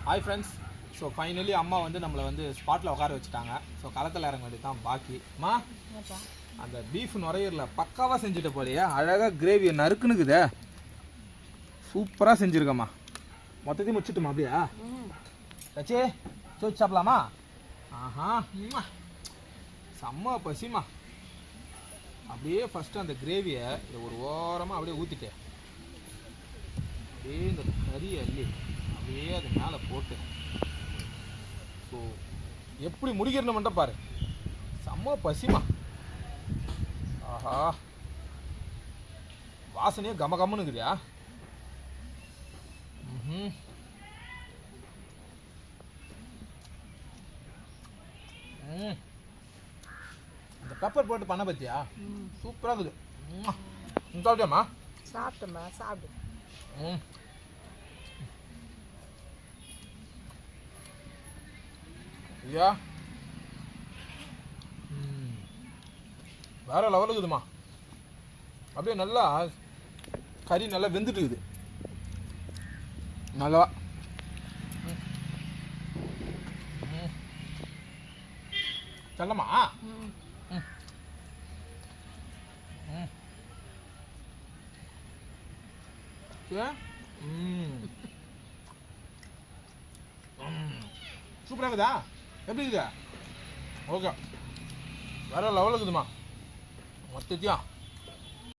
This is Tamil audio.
Hi friends. ஸோ ஃபைனலி அம்மா வந்து நம்மளை வந்து ஸ்பாட்டில் உட்கார வச்சுட்டாங்க. ஸோ களத்தில் இறங்க வேண்டியது தான் பாக்கிமா. அந்த பீஃப் நுரையீரல பக்காவாக செஞ்சுட்ட போலையா, அழகாக கிரேவியை நறுக்குனுக்குதே, சூப்பராக செஞ்சுருக்கம்மா. மொத்தத்தையும் முடிச்சுட்டுமா அப்படியா சச்சி? சோச்சு சாப்பிடலாமா? ஆஹா, செம்ம பசிமா. அப்படியே ஃபஸ்ட்டு அந்த கிரேவியை இதை ஒரு ஓரமாக அப்படியே ஊற்றிட்டு அப்படியே இந்த கறி அள்ளி அப்படியே அது மேலே போட்டு, ஸோ எப்படி முடிக்கிறன்னு மட்டும் பாரு. செம்ம பசிமா. ஆஹா, வாசனையே கம கம்முன்னு இருக்குறியா. இந்த பெப்பர் போட்டு பண்ண பத்தியா சூப்பராக இருக்குது. சாப்பிட்டியாம்மா? சாப்பிட்டேம்மா, சாப்பிடு. ஐயா, வேற லெவலுக்கு இருக்குதுமா. அப்படியே நல்லா கறி நல்லா வெந்துட்டு இருக்குது நல்லா. சொல்லமா? சூப்பராக இருக்குதா? எப்படி இருக்குதா? ஓகே, வேற லெவலுக்கு இருக்குதுமா மொத்தத்தையும்.